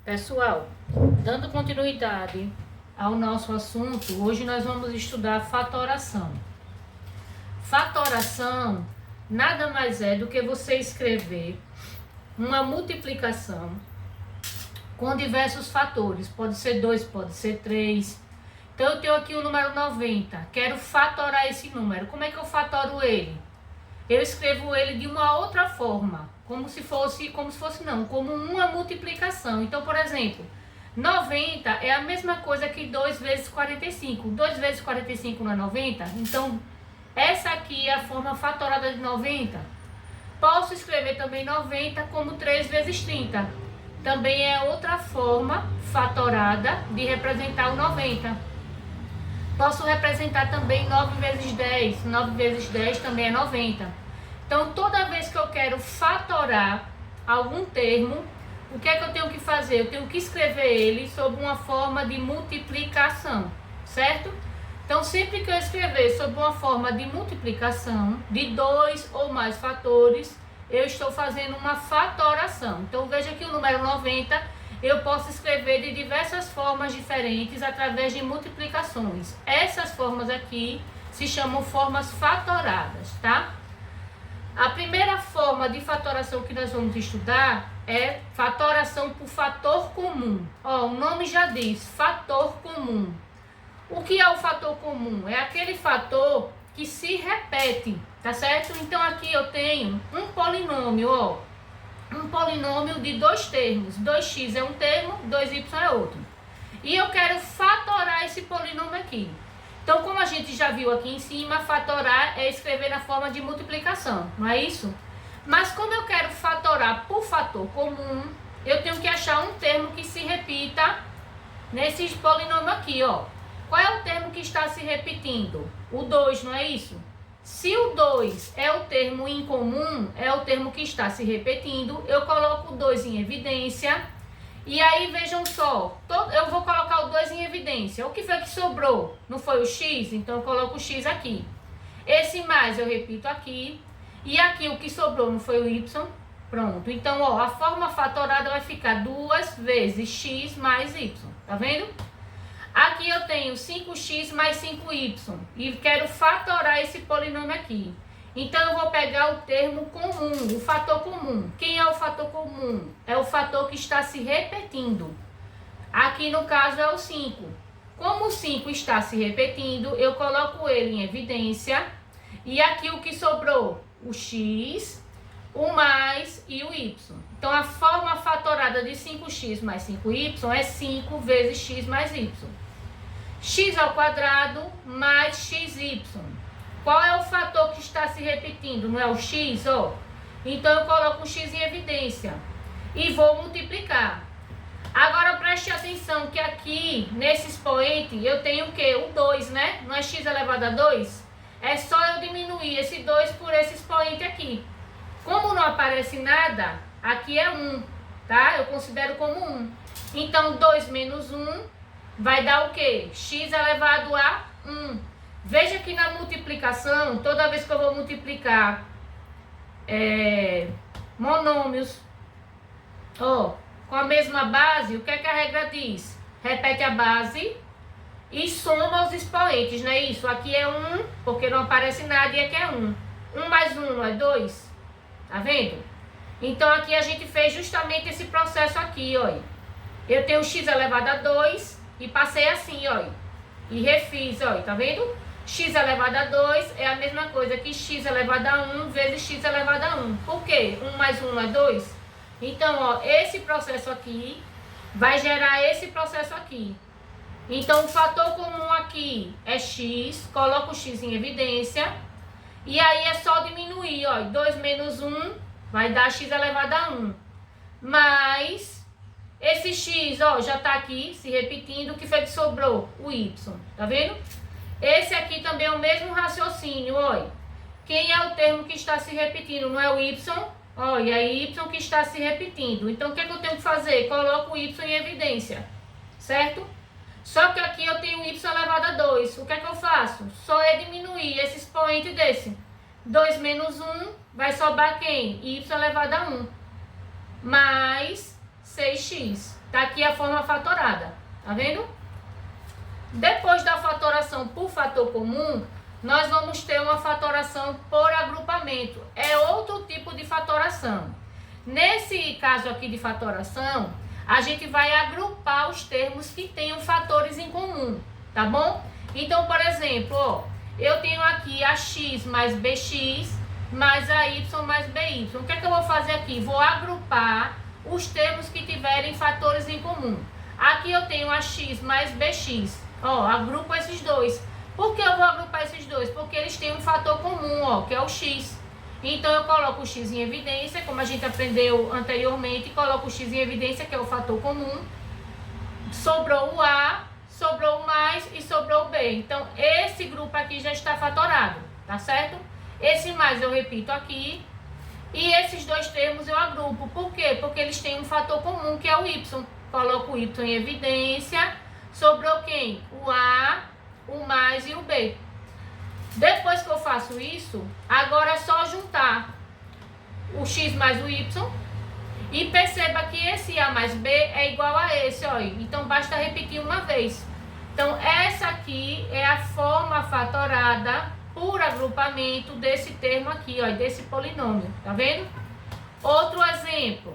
Pessoal, dando continuidade ao nosso assunto, hoje nós vamos estudar fatoração. Fatoração nada mais é do que você escrever uma multiplicação com diversos fatores. Pode ser 2, pode ser 3. Então eu tenho aqui o número 90, quero fatorar esse número. Como é que eu fatoro ele? Eu escrevo ele de uma outra forma, como uma multiplicação. Então, por exemplo, 90 é a mesma coisa que 2 vezes 45. 2 vezes 45 não é 90? Então, essa aqui é a forma fatorada de 90. Posso escrever também 90 como 3 vezes 30. Também é outra forma fatorada de representar o 90. Posso representar também 9 vezes 10. 9 vezes 10 também é 90. Então, toda vez que eu quero fatorar algum termo, o que é que eu tenho que fazer? Eu tenho que escrever ele sob uma forma de multiplicação, certo? Então, sempre que eu escrever sob uma forma de multiplicação de 2 ou mais fatores, eu estou fazendo uma fatoração. Então, veja que o número 90 eu posso escrever de diversas formas diferentes através de multiplicações. Essas formas aqui se chamam formas fatoradas, tá? A primeira forma de fatoração que nós vamos estudar é fatoração por fator comum. Ó, o nome já diz, fator comum. O que é o fator comum? É aquele fator que se repete, tá certo? Então aqui eu tenho um polinômio, ó. Um polinômio de dois termos. 2x é um termo, 2y é outro. E eu quero fatorar esse polinômio aqui. Então, como a gente já viu aqui em cima, fatorar é escrever na forma de multiplicação, não é isso? Mas como eu quero fatorar por fator comum, eu tenho que achar um termo que se repita nesse polinômio aqui, ó. Qual é o termo que está se repetindo? O 2, não é isso? Se o 2 é o termo incomum, é o termo que está se repetindo, eu coloco o 2 em evidência. E aí, vejam só, eu vou colocar o 2 em evidência. O que foi que sobrou? Não foi o x? Então, eu coloco o x aqui. Esse mais eu repito aqui. E aqui o que sobrou não foi o y? Pronto. Então, ó, a forma fatorada vai ficar 2 vezes x mais y. Tá vendo? Aqui eu tenho 5x mais 5y. E quero fatorar esse polinômio aqui. Então, eu vou pegar o termo comum, o fator comum. Quem é o fator comum? É o fator que está se repetindo. Aqui, no caso, é o 5. Como o 5 está se repetindo, eu coloco ele em evidência. E aqui o que sobrou? O x, o mais e o y. Então, a forma fatorada de 5x mais 5y é 5 vezes x mais y. X ao quadrado mais xy. Qual é o fator que está se repetindo? Não é o x, ó? Então, eu coloco o x em evidência e vou multiplicar. Agora, preste atenção que aqui, nesse expoente, eu tenho o quê? O 2, né? Não é x elevado a 2? É só eu diminuir esse 2 por esse expoente aqui. Como não aparece nada, aqui é 1, tá? Eu considero como 1. Então, 2 menos 1 vai dar o quê? X elevado a 1. Veja que na multiplicação, toda vez que eu vou multiplicar monômios, ó, com a mesma base, o que é que a regra diz? Repete a base e soma os expoentes, não é isso? Aqui é 1, porque não aparece nada, e aqui é 1. 1 mais 1 não é 2? Tá vendo? Então, aqui a gente fez justamente esse processo aqui, ó. Eu tenho x elevado a 2 e passei assim, ó. E refiz, ó, tá vendo? X elevado a 2 é a mesma coisa que x elevado a 1 vezes x elevado a 1. Por quê? 1 mais 1 é 2? Então, ó, esse processo aqui vai gerar esse processo aqui. Então, o fator comum aqui é x, coloco o x em evidência. E aí é só diminuir, ó. 2 menos 1 vai dar x elevado a 1. Mas esse x, ó, já tá aqui se repetindo. O que foi que sobrou? O y. Tá vendo? Esse aqui também é o mesmo raciocínio, olha. Quem é o termo que está se repetindo? Não é o y? Olha, é y que está se repetindo. Então, o que é que eu tenho que fazer? Coloco o y em evidência, certo? Só que aqui eu tenho y elevado a 2. O que é que eu faço? Só é diminuir esse expoente desse. 2 menos 1 vai sobrar quem? Y elevado a 1. Mais 6x. Tá aqui a forma fatorada, tá vendo? Depois da fatoração por fator comum, nós vamos ter uma fatoração por agrupamento. É outro tipo de fatoração. Nesse caso aqui de fatoração, a gente vai agrupar os termos que tenham fatores em comum, tá bom? Então, por exemplo, ó, eu tenho aqui a x mais bx mais a y mais by. O que é que eu vou fazer aqui? Vou agrupar os termos que tiverem fatores em comum. Aqui eu tenho a x mais bx. Ó, agrupo esses dois. Por que eu vou agrupar esses dois? Porque eles têm um fator comum, ó, que é o x. Então eu coloco o x em evidência, como a gente aprendeu anteriormente, coloco o x em evidência, que é o fator comum. Sobrou o a, sobrou o mais e sobrou o b. Então esse grupo aqui já está fatorado, tá certo? Esse mais eu repito aqui. E esses dois termos eu agrupo. Por quê? Porque eles têm um fator comum, que é o y. Coloco o y em evidência. Sobrou quem? O a, o mais e o b. Depois que eu faço isso, agora é só juntar o x mais o y. E perceba que esse a mais b é igual a esse, ó. Então basta repetir uma vez. Então essa aqui é a forma fatorada por agrupamento desse termo aqui, ó, desse polinômio, tá vendo? Outro exemplo,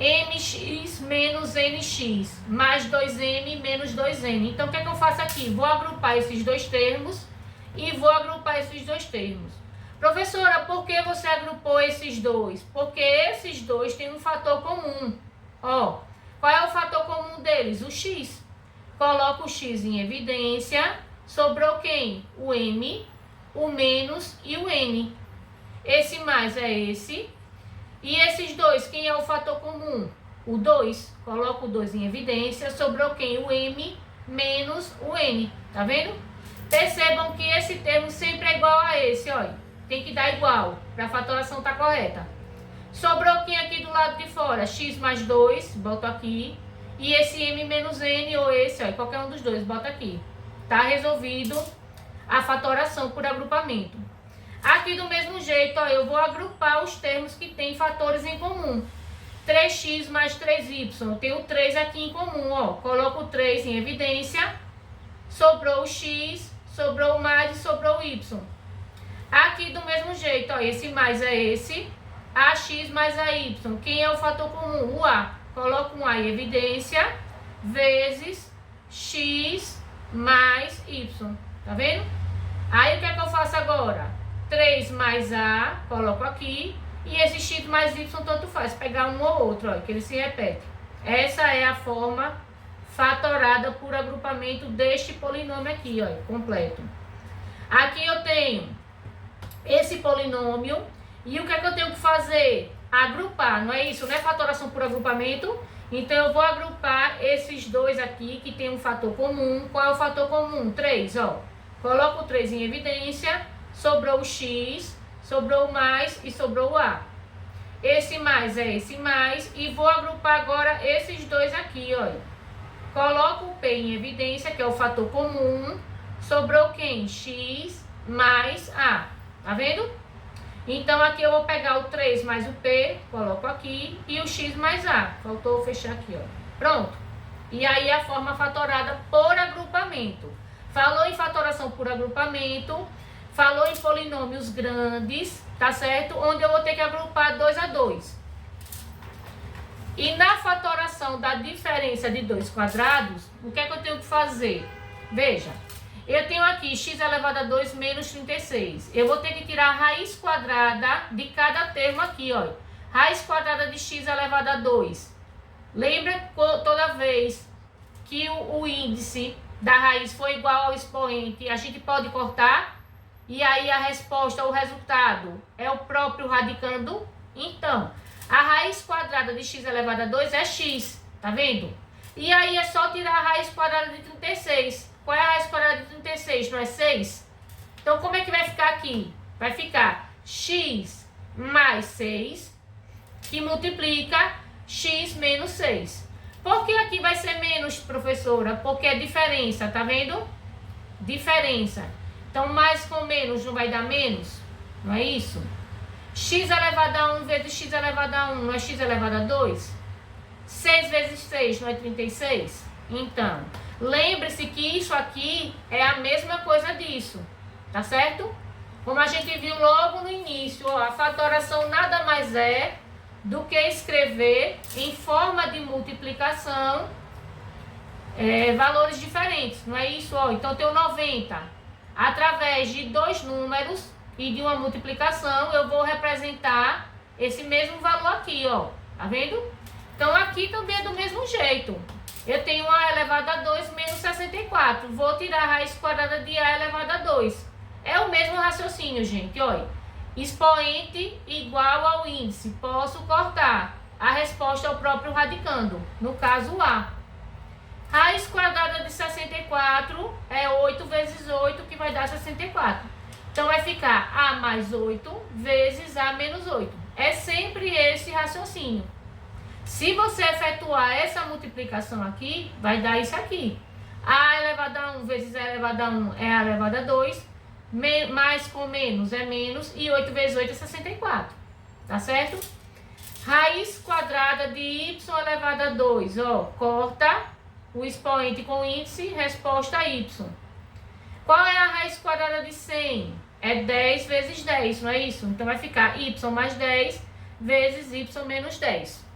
mx menos nx, mais 2m menos 2n. Então, o que é que eu faço aqui? Vou agrupar esses dois termos e vou agrupar esses dois termos. Professora, por que você agrupou esses dois? Porque esses dois têm um fator comum. Ó, qual é o fator comum deles? O x. Coloco o x em evidência, sobrou quem? O m, o menos e o n. Esse mais é esse. E esses dois, quem é o fator comum? O 2. Coloco o 2 em evidência. Sobrou quem? O m menos o n. Tá vendo? Percebam que esse termo sempre é igual a esse, olha. Tem que dar igual para a fatoração estar correta. Sobrou quem aqui do lado de fora? X mais 2, boto aqui. E esse m menos n, ou esse, olha, qualquer um dos dois, bota aqui. Tá resolvido a fatoração por agrupamento. Aqui do mesmo jeito, ó, eu vou agrupar os termos que têm fatores em comum. 3x mais 3y, eu tenho 3 aqui em comum, ó. Coloco o 3 em evidência, sobrou o x, sobrou o mais e sobrou o y. Aqui do mesmo jeito, ó, esse mais é esse, ax mais ay. Quem é o fator comum? O a. Coloco um a em evidência, vezes x mais y. Tá vendo? Aí o que é que eu faço agora? 3 mais a, coloco aqui, e esse x mais y tanto faz, pegar um ou outro, ó, que ele se repete. Essa é a forma fatorada por agrupamento deste polinômio aqui, ó, completo. Aqui eu tenho esse polinômio, e o que é que eu tenho que fazer? Agrupar, não é isso? Não é fatoração por agrupamento? Então eu vou agrupar esses dois aqui, que tem um fator comum. Qual é o fator comum? 3, ó. Coloco o 3 em evidência, sobrou o x, sobrou o mais e sobrou o a. Esse mais é esse mais, e vou agrupar agora esses dois aqui, olha. Coloco o p em evidência, que é o fator comum, sobrou quem? X mais a, tá vendo? Então aqui eu vou pegar o 3 mais o p, coloco aqui, e o x mais a. Faltou fechar aqui, ó. Pronto. E aí a forma fatorada por agrupamento. Falou em fatoração por agrupamento, falou em polinômios grandes, tá certo? Onde eu vou ter que agrupar 2 a 2. E na fatoração da diferença de 2 quadrados, o que é que eu tenho que fazer? Veja, eu tenho aqui x elevado a 2 menos 36. Eu vou ter que tirar a raiz quadrada de cada termo aqui, ó. Raiz quadrada de x elevado a 2. Lembra toda vez que o índice da raiz for igual ao expoente, a gente pode cortar? E aí a resposta, o resultado, é o próprio radicando? Então, a raiz quadrada de x elevado a 2 é x, tá vendo? E aí é só tirar a raiz quadrada de 36. Qual é a raiz quadrada de 36? Não é 6? Então, como é que vai ficar aqui? Vai ficar x mais 6, que multiplica x menos 6. Por que aqui vai ser menos, professora? Porque é diferença, tá vendo? Diferença. Então, mais com menos não vai dar menos? Não é isso? X elevado a 1 vezes x elevado a 1 não é x elevado a 2? 6 vezes 6 não é 36? Então, lembre-se que isso aqui é a mesma coisa disso, tá certo? Como a gente viu logo no início, ó, a fatoração nada mais é do que escrever em forma de multiplicação valores diferentes, não é isso? Ó, então, eu tenho 90. Através de dois números e de uma multiplicação, eu vou representar esse mesmo valor aqui, ó. Tá vendo? Então, aqui também é do mesmo jeito. Eu tenho a elevado a 2 menos 64. Vou tirar a raiz quadrada de a elevado a 2. É o mesmo raciocínio, gente. Olha, expoente igual ao índice. Posso cortar. A resposta é o próprio radicando. No caso, A. Raiz quadrada de 64 é 8 vezes 8, que vai dar 64. Então, vai ficar A mais 8 vezes A menos 8. É sempre esse raciocínio. Se você efetuar essa multiplicação aqui, vai dar isso aqui. A elevado a 1 vezes A elevado a 1 é A elevado a 2. Mais com menos é menos. E 8 vezes 8 é 64. Tá certo? Raiz quadrada de y elevado a 2. Ó, corta o expoente com índice, resposta y. Qual é a raiz quadrada de 100? É 10 vezes 10, não é isso? Então, vai ficar y mais 10 vezes y menos 10.